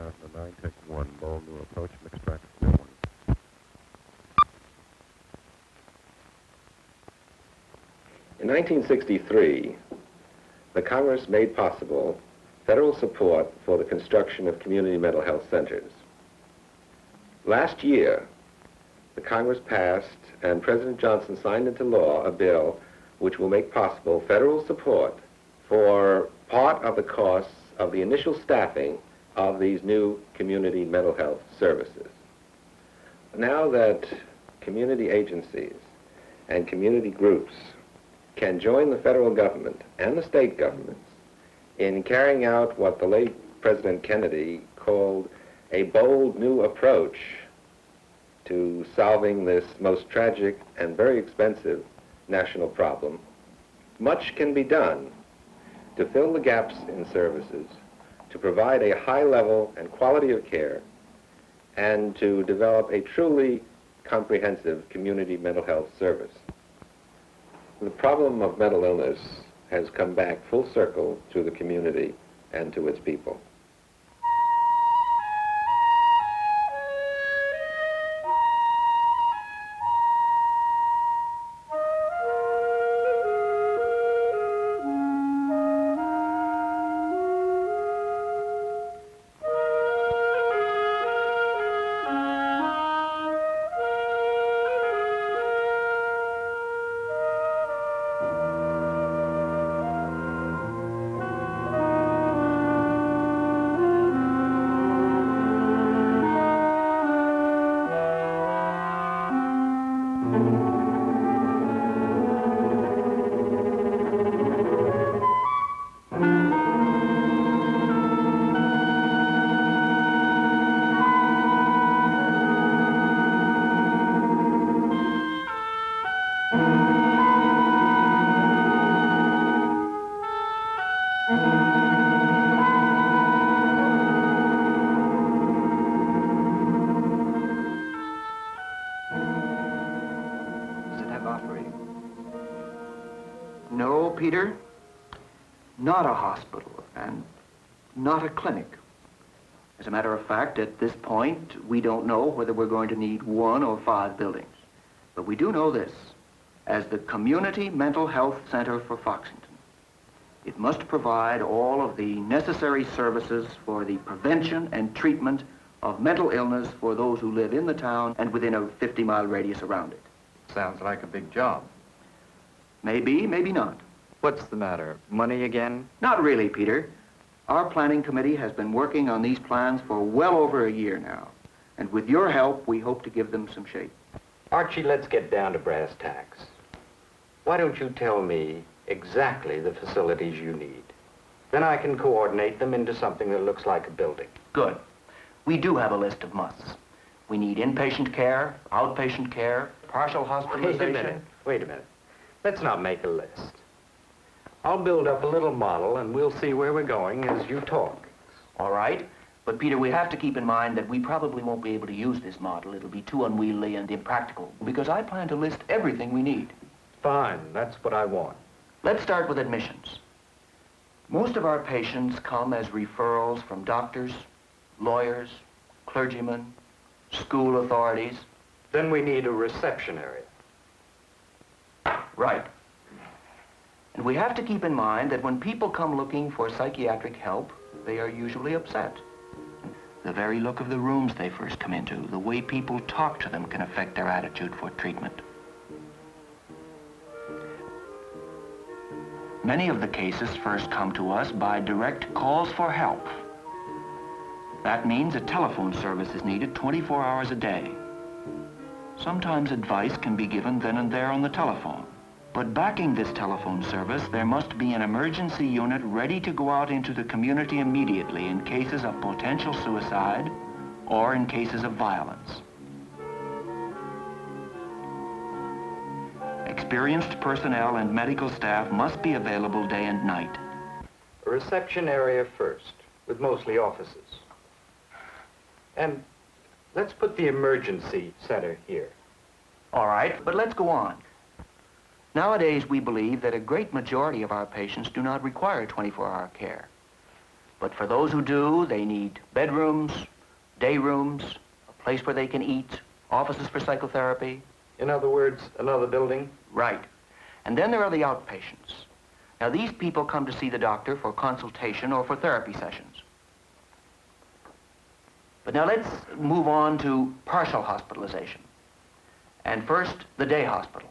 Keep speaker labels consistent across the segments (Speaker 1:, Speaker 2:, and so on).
Speaker 1: 2009, take one, bold new approach, mixed practice, new one.
Speaker 2: In 1963, the Congress made possible federal support for the construction of community mental health centers. Last year, the Congress passed and President Johnson signed into law a bill which will make possible federal support for part of the costs of the initial staffing of these new community mental health services. Now that community agencies and community groups can join the federal government and the state governments in carrying out what the late President Kennedy called a bold new approach to solving this most tragic and very expensive national problem, much can be done to fill the gaps in services, to provide a high level and quality of care, and to develop a truly comprehensive community mental health service. The problem of mental illness has come back full circle to the community and to its people.
Speaker 3: No, Peter, not a hospital and not a clinic. As a matter of fact, at this point, we don't know whether we're going to need 1 or 5 buildings. But we do know this. As the Community Mental Health Center for Foxington, it must provide all of the necessary services for the prevention and treatment of mental illness for those who live in the town and within a 50-mile radius around it.
Speaker 4: Sounds like a big job.
Speaker 3: Maybe, maybe not.
Speaker 4: What's the matter? Money again?
Speaker 3: Not really, Peter. Our planning committee has been working on these plans for well over a year now. And with your help, we hope to give them some shape.
Speaker 5: Archie, let's get down to brass tacks. Why don't you tell me exactly the facilities you need? Then I can coordinate them into something that looks like a building.
Speaker 3: Good. We do have a list of musts. We need inpatient care, outpatient care, partial hospitalization.
Speaker 5: Wait a minute. Let's not make a list. I'll build up a little model and we'll see where we're going as you talk.
Speaker 3: All right. But Peter, we have to keep in mind that we probably won't be able to use this model. It'll be too unwieldy and impractical because I plan to list everything we need.
Speaker 5: Fine, that's what I want.
Speaker 3: Let's start with admissions. Most of our patients come as referrals from doctors, lawyers, clergymen, school authorities.
Speaker 5: Then we need a reception area.
Speaker 3: Right. And we have to keep in mind that when people come looking for psychiatric help, they are usually upset. The very look of the rooms they first come into, the way people talk to them can affect their attitude for treatment. Many of the cases first come to us by direct calls for help. That means a telephone service is needed 24 hours a day. Sometimes advice can be given then and there on the telephone. But backing this telephone service, there must be an emergency unit ready to go out into the community immediately in cases of potential suicide or in cases of violence. Experienced personnel and medical staff must be available day and night.
Speaker 5: A reception area first, with mostly offices. And let's put the emergency center here.
Speaker 3: All right, but let's go on. Nowadays, we believe that a great majority of our patients do not require 24-hour care. But for those who do, they need bedrooms, day rooms, a place where they can eat, offices for psychotherapy.
Speaker 5: In other words, another building?
Speaker 3: Right. And then there are the outpatients. Now, these people come to see the doctor for consultation or for therapy sessions. But now let's move on to partial hospitalization. And first, the day hospital.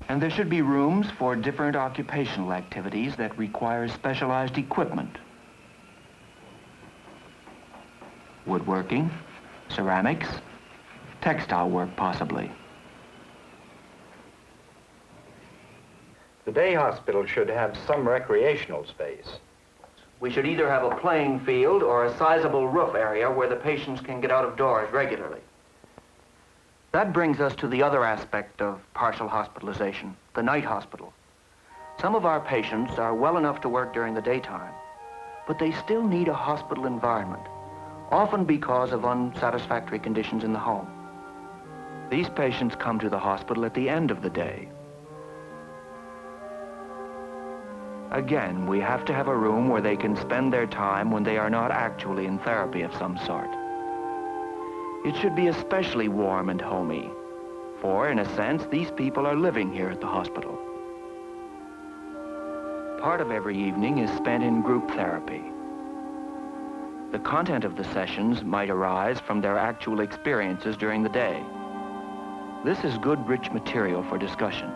Speaker 3: And there should be rooms for different occupational activities that require specialized equipment. Woodworking, ceramics, textile work possibly.
Speaker 5: The day hospital should have some recreational space.
Speaker 3: We should either have a playing field or a sizable roof area where the patients can get out of doors regularly. That brings us to the other aspect of partial hospitalization, the night hospital. Some of our patients are well enough to work during the daytime, but they still need a hospital environment, often because of unsatisfactory conditions in the home. These patients come to the hospital at the end of the day. Again, we have to have a room where they can spend their time when they are not actually in therapy of some sort. It should be especially warm and homey, for in a sense, these people are living here at the hospital. Part of every evening is spent in group therapy. The content of the sessions might arise from their actual experiences during the day. This is good, rich material for discussion.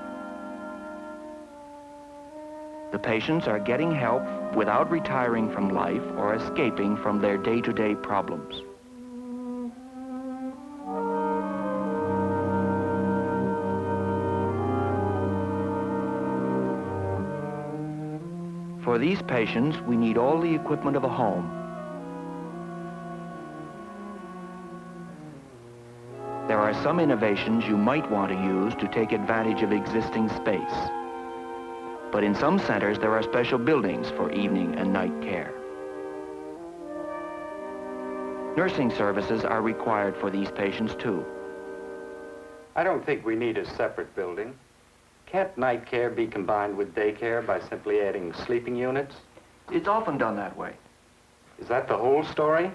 Speaker 3: The patients are getting help without retiring from life or escaping from their day-to-day problems. For these patients, we need all the equipment of a home. There are some innovations you might want to use to take advantage of existing space. But in some centers, there are special buildings for evening and night care. Nursing services are required for these patients, too.
Speaker 5: I don't think we need a separate building. Can't night care be combined with day care by simply adding sleeping units?
Speaker 3: It's often done that way.
Speaker 5: Is that the whole story?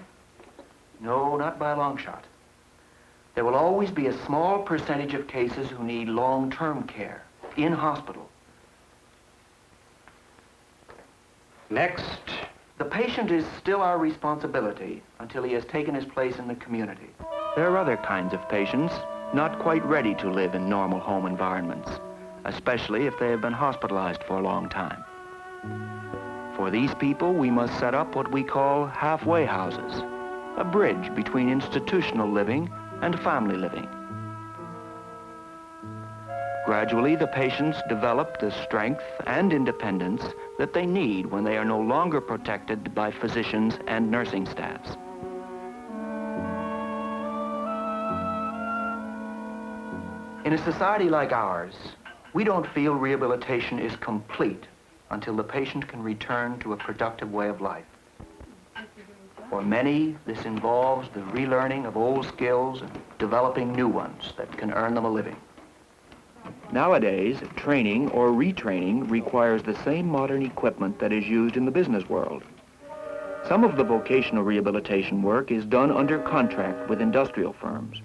Speaker 3: No, not by a long shot. There will always be a small percentage of cases who need long-term care in hospital.
Speaker 5: Next.
Speaker 3: The patient is still our responsibility until he has taken his place in the community. There are other kinds of patients not quite ready to live in normal home environments, especially if they have been hospitalized for a long time. For these people, we must set up what we call halfway houses, a bridge between institutional living and family living. Gradually, the patients develop the strength and independence that they need when they are no longer protected by physicians and nursing staffs. In a society like ours, we don't feel rehabilitation is complete until the patient can return to a productive way of life. For many, this involves the relearning of old skills and developing new ones that can earn them a living. Nowadays, training or retraining requires the same modern equipment that is used in the business world. Some of the vocational rehabilitation work is done under contract with industrial firms.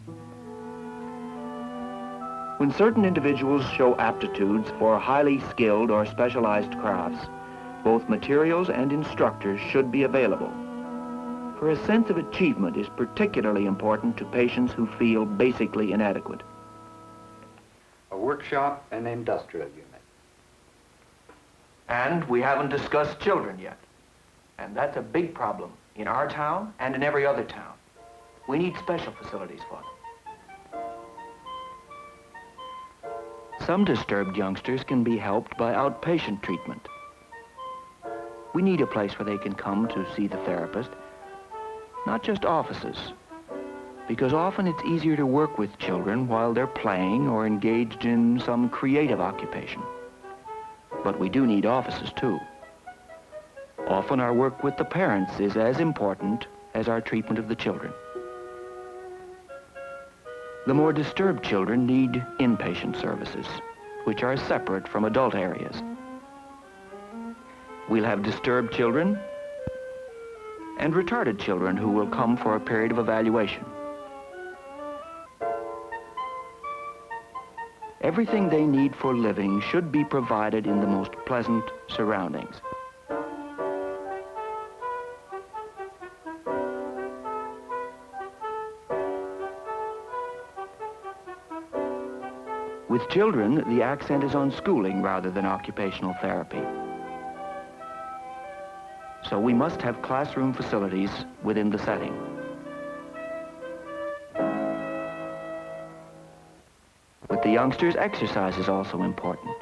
Speaker 3: When certain individuals show aptitudes for highly skilled or specialized crafts, both materials and instructors should be available. For a sense of achievement is particularly important to patients who feel basically inadequate.
Speaker 5: A workshop and industrial unit.
Speaker 3: And we haven't discussed children yet. And that's a big problem in our town and in every other town. We need special facilities for them. Some disturbed youngsters can be helped by outpatient treatment. We need a place where they can come to see the therapist, not just offices, because often it's easier to work with children while they're playing or engaged in some creative occupation. But we do need offices, too. Often our work with the parents is as important as our treatment of the children. The more disturbed children need inpatient services, which are separate from adult areas. We'll have disturbed children and retarded children who will come for a period of evaluation. Everything they need for living should be provided in the most pleasant surroundings. With children, the accent is on schooling rather than occupational therapy. So we must have classroom facilities within the setting. With the youngsters, exercise is also important.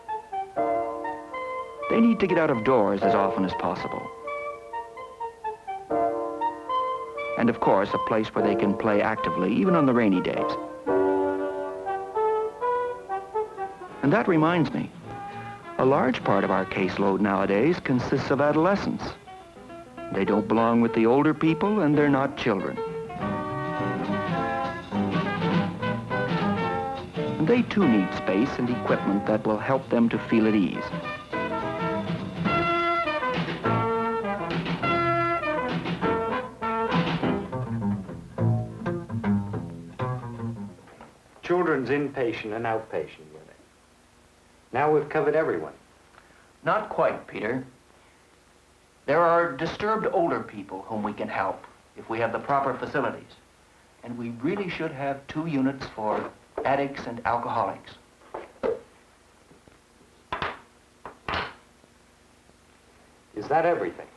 Speaker 3: They need to get out of doors as often as possible. And of course, a place where they can play actively, even on the rainy days. And that reminds me, a large part of our caseload nowadays consists of adolescents. They don't belong with the older people, and they're not children. And they too need space and equipment that will help them to feel at ease.
Speaker 5: Children's inpatient and outpatient unit. Now we've covered everyone.
Speaker 3: Not quite, Peter. There are disturbed older people whom we can help if we have the proper facilities. And we really should have 2 units for addicts and alcoholics.
Speaker 5: Is that everything?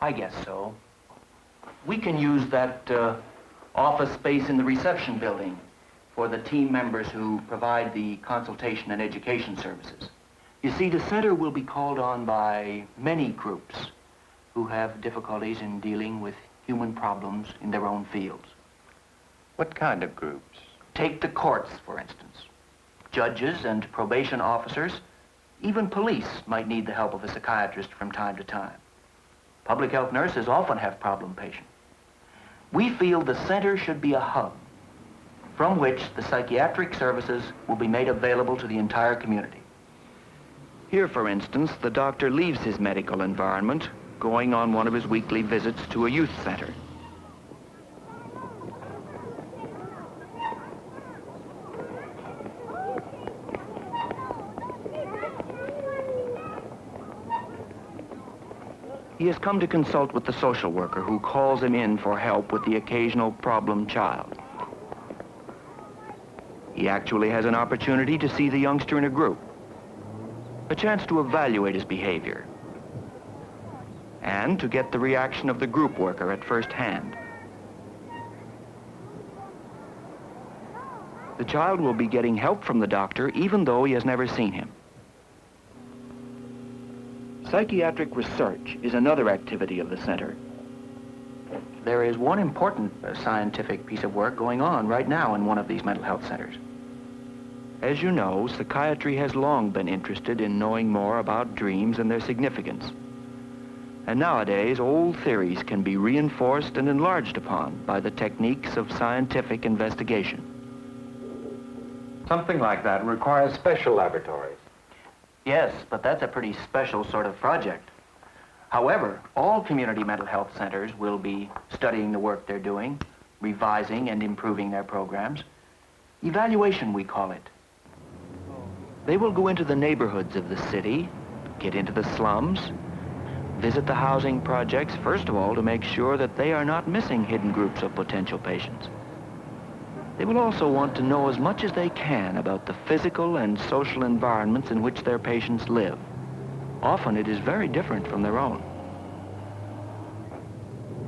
Speaker 3: I guess so. We can use that office space in the reception building for the team members who provide the consultation and education services. You see, the center will be called on by many groups who have difficulties in dealing with human problems in their own fields.
Speaker 4: What kind of groups?
Speaker 3: Take the courts, for instance. Judges and probation officers, even police might need the help of a psychiatrist from time to time. Public health nurses often have problem patients. We feel the center should be a hub from which the psychiatric services will be made available to the entire community. Here, for instance, the doctor leaves his medical environment, going on one of his weekly visits to a youth center. He has come to consult with the social worker who calls him in for help with the occasional problem child. He actually has an opportunity to see the youngster in a group, a chance to evaluate his behavior, and to get the reaction of the group worker at first hand. The child will be getting help from the doctor even though he has never seen him. Psychiatric research is another activity of the center. There is one important scientific piece of work going on right now in one of these mental health centers. As you know, psychiatry has long been interested in knowing more about dreams and their significance. And nowadays, old theories can be reinforced and enlarged upon by the techniques of scientific investigation.
Speaker 5: Something like that requires special laboratories.
Speaker 3: Yes, but that's a pretty special sort of project. However, all community mental health centers will be studying the work they're doing, revising and improving their programs. Evaluation, we call it. They will go into the neighborhoods of the city, get into the slums, visit the housing projects, first of all, to make sure that they are not missing hidden groups of potential patients. They will also want to know as much as they can about the physical and social environments in which their patients live. Often it is very different from their own.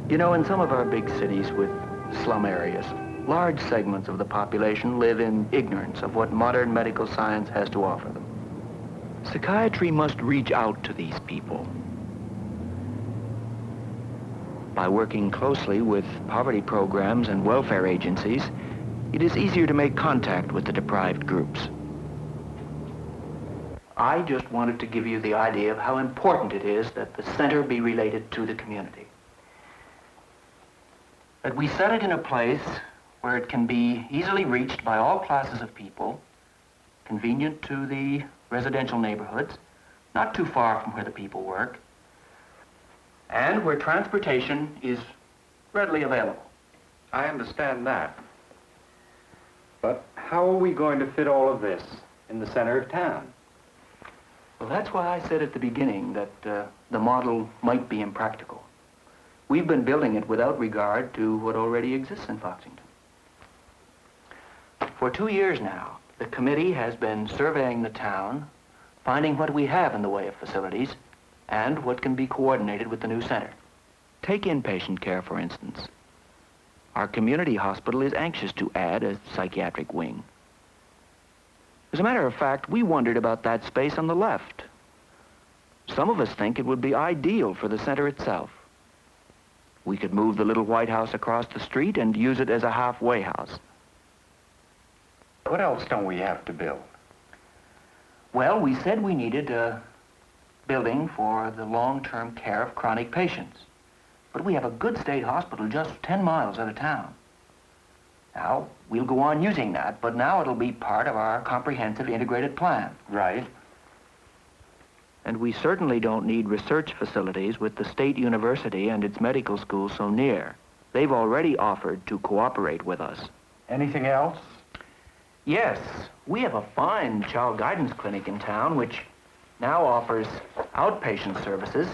Speaker 3: You know, in some of our big cities with slum areas, large segments of the population live in ignorance of what modern medical science has to offer them. Psychiatry must reach out to these people. By working closely with poverty programs and welfare agencies, it is easier to make contact with the deprived groups. I just wanted to give you the idea of how important it is that the center be related to the community. That we set it in a place where it can be easily reached by all classes of people, convenient to the residential neighborhoods, not too far from where the people work, and where transportation is readily available.
Speaker 5: I understand that. But how are we going to fit all of this in the center of town?
Speaker 3: Well, that's why I said at the beginning that the model might be impractical. We've been building it without regard to what already exists in Foxington. For 2 years now, the committee has been surveying the town, finding what we have in the way of facilities, and what can be coordinated with the new center. Take inpatient care, for instance. Our community hospital is anxious to add a psychiatric wing. As a matter of fact, we wondered about that space on the left. Some of us think it would be ideal for the center itself. We could move the little White House across the street and use it as a halfway house.
Speaker 5: What else don't we have to build?
Speaker 3: Well, we said we needed a building for the long-term care of chronic patients. But we have a good state hospital just 10 miles out of town. Now, we'll go on using that, but now it'll be part of our comprehensive integrated plan.
Speaker 5: Right.
Speaker 3: And we certainly don't need research facilities with the state university and its medical school so near. They've already offered to cooperate with us.
Speaker 5: Anything else?
Speaker 3: Yes, we have a fine child guidance clinic in town which now offers outpatient services.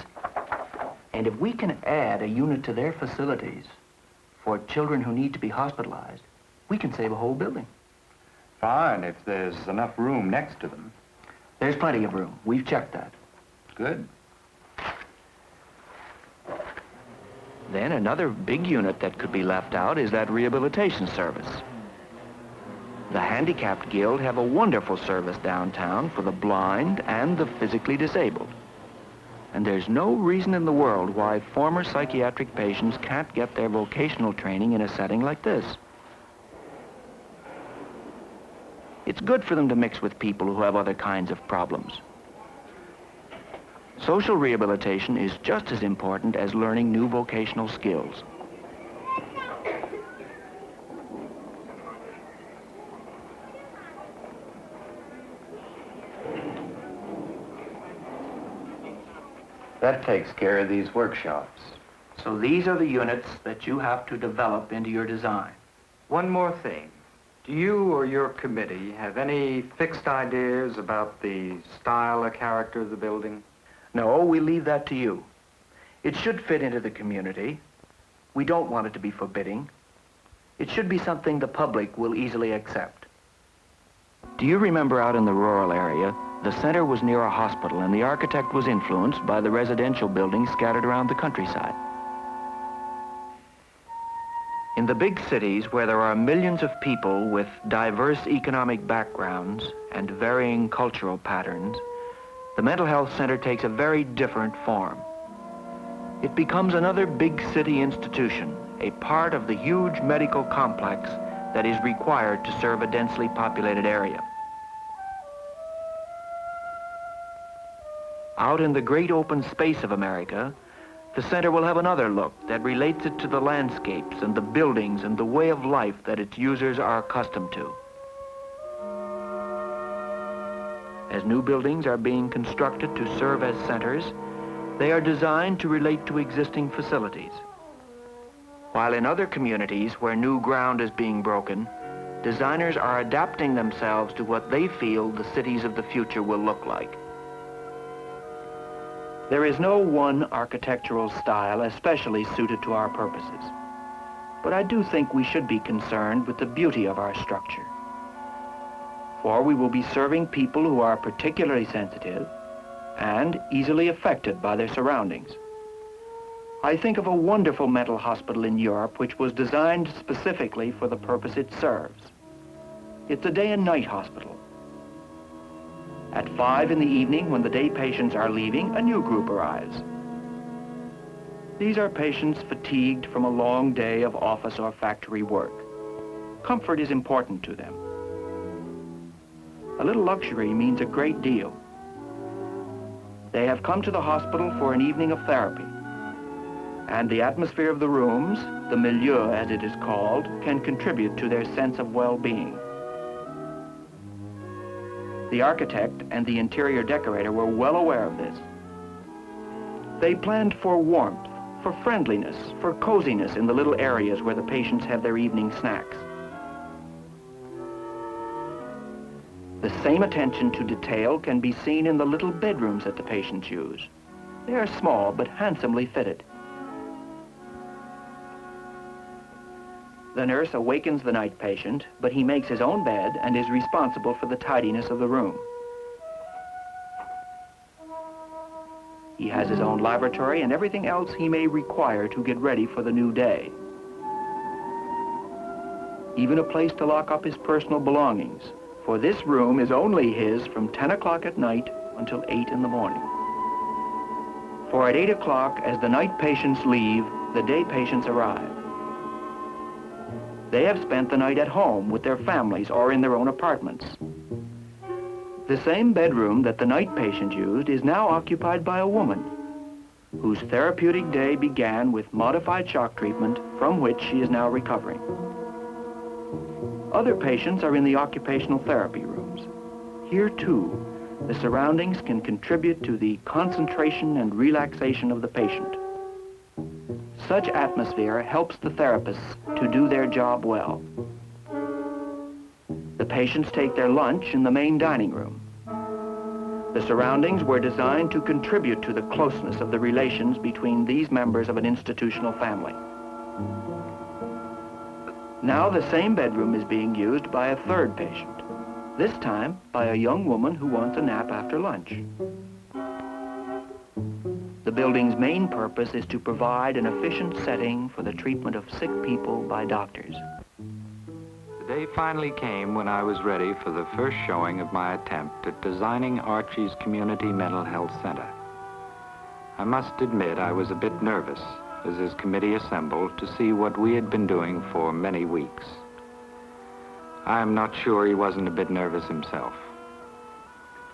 Speaker 3: And if we can add a unit to their facilities for children who need to be hospitalized, we can save a whole building.
Speaker 5: Fine, if there's enough room next to them.
Speaker 3: There's plenty of room. We've checked that.
Speaker 5: Good.
Speaker 3: Then another big unit that could be left out is that rehabilitation service. The Handicapped Guild have a wonderful service downtown for the blind and the physically disabled. And there's no reason in the world why former psychiatric patients can't get their vocational training in a setting like this. It's good for them to mix with people who have other kinds of problems. Social rehabilitation is just as important as learning new vocational skills.
Speaker 5: That takes care of these workshops.
Speaker 3: So these are the units that you have to develop into your design.
Speaker 5: One more thing. Do you or your committee have any fixed ideas about the style or character of the building?
Speaker 3: No, we leave that to you. It should fit into the community. We don't want it to be forbidding. It should be something the public will easily accept. Do you remember out in the rural area, the center was near a hospital and the architect was influenced by the residential buildings scattered around the countryside? In the big cities where there are millions of people with diverse economic backgrounds and varying cultural patterns, the mental health center takes a very different form. It becomes another big city institution, a part of the huge medical complex that is required to serve a densely populated area. Out in the great open space of America, the center will have another look that relates it to the landscapes and the buildings and the way of life that its users are accustomed to. As new buildings are being constructed to serve as centers, they are designed to relate to existing facilities. While in other communities where new ground is being broken, designers are adapting themselves to what they feel the cities of the future will look like. There is no one architectural style especially suited to our purposes, but I do think we should be concerned with the beauty of our structure. For we will be serving people who are particularly sensitive and easily affected by their surroundings. I think of a wonderful mental hospital in Europe which was designed specifically for the purpose it serves. It's a day and night hospital. At 5 in the evening, when the day patients are leaving, a new group arrives. These are patients fatigued from a long day of office or factory work. Comfort is important to them. A little luxury means a great deal. They have come to the hospital for an evening of therapy. And the atmosphere of the rooms, the milieu as it is called, can contribute to their sense of well-being. The architect and the interior decorator were well aware of this. They planned for warmth for friendliness, for coziness in the little areas where the patients have their evening snacks. The same attention to detail can be seen in the little bedrooms that the patients use. They are small but handsomely fitted. The nurse awakens the night patient, but he makes his own bed and is responsible for the tidiness of the room. He has his own laboratory and everything else he may require to get ready for the new day. Even a place to lock up his personal belongings, for this room is only his from 10 o'clock at night until 8 in the morning. For at 8 o'clock, as the night patients leave, the day patients arrive. They have spent the night at home with their families or in their own apartments. The same bedroom that the night patient used is now occupied by a woman whose therapeutic day began with modified shock treatment from which she is now recovering. Other patients are in the occupational therapy rooms. Here, too, the surroundings can contribute to the concentration and relaxation of the patient. Such atmosphere helps the therapists to do their job well. The patients take their lunch in the main dining room. The surroundings were designed to contribute to the closeness of the relations between these members of an institutional family. Now the same bedroom is being used by a third patient, this time by a young woman who wants a nap after lunch. The building's main purpose is to provide an efficient setting for the treatment of sick people by doctors.
Speaker 4: The day finally came when I was ready for the first showing of my attempt at designing Archie's Community Mental Health Center. I must admit I was a bit nervous as his committee assembled to see what we had been doing for many weeks. I am not sure he wasn't a bit nervous himself.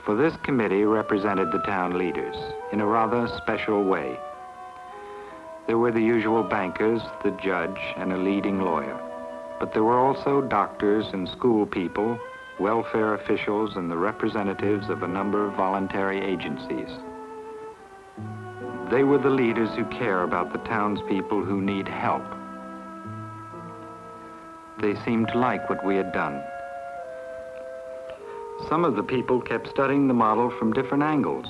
Speaker 4: For this committee represented the town leaders in a rather special way. There were the usual bankers, the judge, and a leading lawyer. But there were also doctors and school people, welfare officials, and the representatives of a number of voluntary agencies. They were the leaders who care about the townspeople who need help. They seemed to like what we had done. Some of the people kept studying the model from different angles.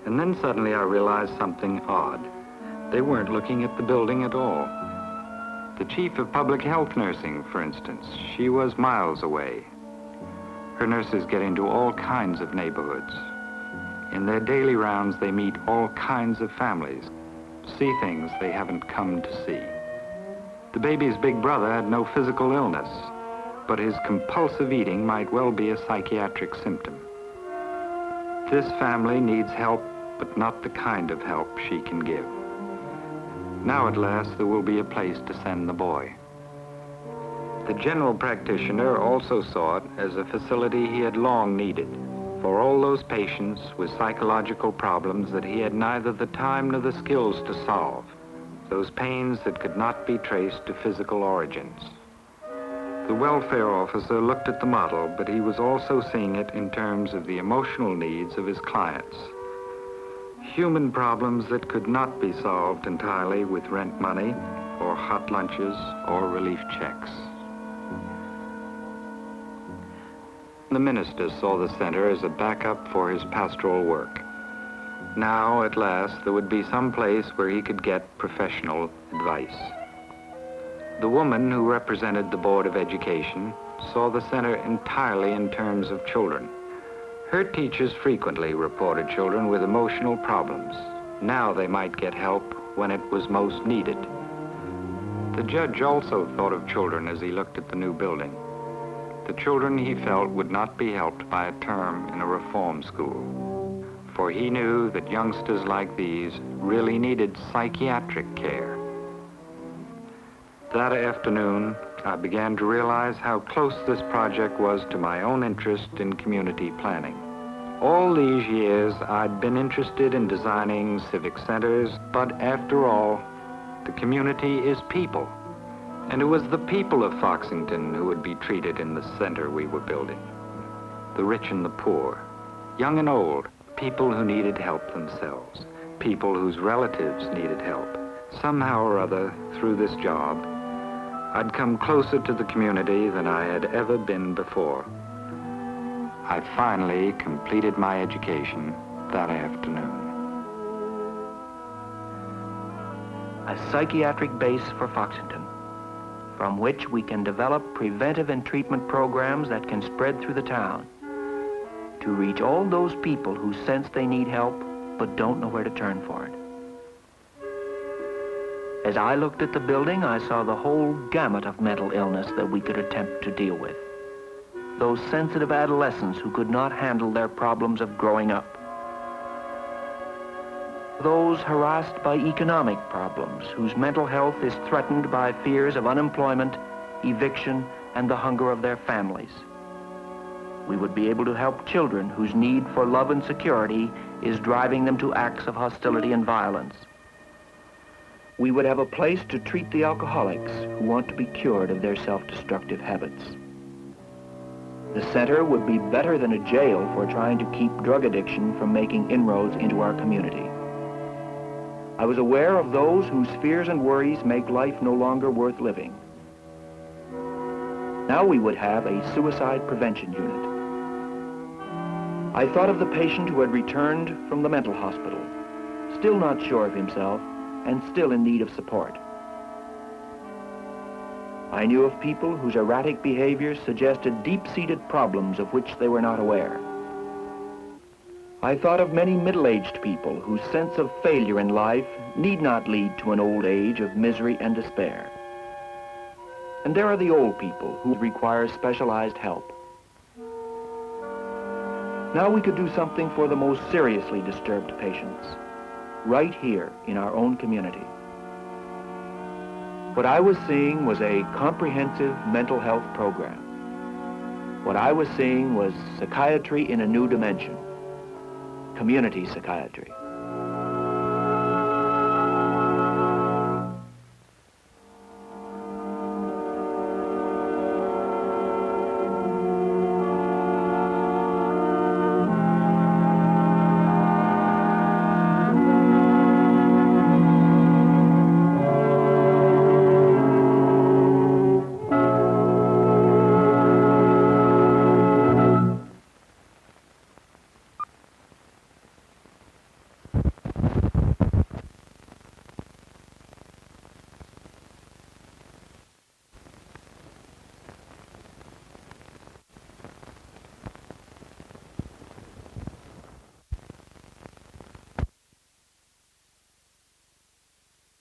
Speaker 4: And then suddenly I realized something odd. They weren't looking at the building at all. The chief of public health nursing, for instance, she was miles away. Her nurses get into all kinds of neighborhoods. In their daily rounds, they meet all kinds of families, see things they haven't come to see. The baby's big brother had no physical illness, but his compulsive eating might well be a psychiatric symptom. This family needs help, but not the kind of help she can give. Now at last there will be a place to send the boy. The general practitioner also saw it as a facility he had long needed for all those patients with psychological problems that he had neither the time nor the skills to solve, those pains that could not be traced to physical origins. The welfare officer looked at the model, but he was also seeing it in terms of the emotional needs of his clients. Human problems that could not be solved entirely with rent money, or hot lunches, or relief checks. The minister saw the center as a backup for his pastoral work. Now, at last, there would be some place where he could get professional advice. The woman who represented the Board of Education saw the center entirely in terms of children. Her teachers frequently reported children with emotional problems. Now they might get help when it was most needed. The judge also thought of children as he looked at the new building. The children he felt would not be helped by a term in a reform school, for he knew that youngsters like these really needed psychiatric care. That afternoon, I began to realize how close this project was to my own interest in community planning. All these years, I'd been interested in designing civic centers, but after all, the community is people. And it was the people of Foxington who would be treated in the center we were building. The rich and the poor, young and old, people who needed help themselves, people whose relatives needed help, Somehow or other, through this job, I'd come closer to the community than I had ever been before. I finally completed my education that afternoon.
Speaker 3: A psychiatric base for Foxington, from which we can develop preventive and treatment programs that can spread through the town to reach all those people who sense they need help but don't know where to turn for it. As I looked at the building, I saw the whole gamut of mental illness that we could attempt to deal with. Those sensitive adolescents who could not handle their problems of growing up. Those harassed by economic problems, whose mental health is threatened by fears of unemployment, eviction, and the hunger of their families. We would be able to help children whose need for love and security is driving them to acts of hostility and violence. We would have a place to treat the alcoholics who want to be cured of their self-destructive habits. The center would be better than a jail for trying to keep drug addiction from making inroads into our community. I was aware of those whose fears and worries make life no longer worth living. Now we would have a suicide prevention unit. I thought of the patient who had returned from the mental hospital, still not sure of himself and still in need of support. I knew of people whose erratic behaviors suggested deep-seated problems of which they were not aware. I thought of many middle-aged people whose sense of failure in life need not lead to an old age of misery and despair. And there are the old people who require specialized help. Now we could do something for the most seriously disturbed patients, right here in our own community. What I was seeing was a comprehensive mental health program. What I was seeing was psychiatry in a new dimension. Community psychiatry.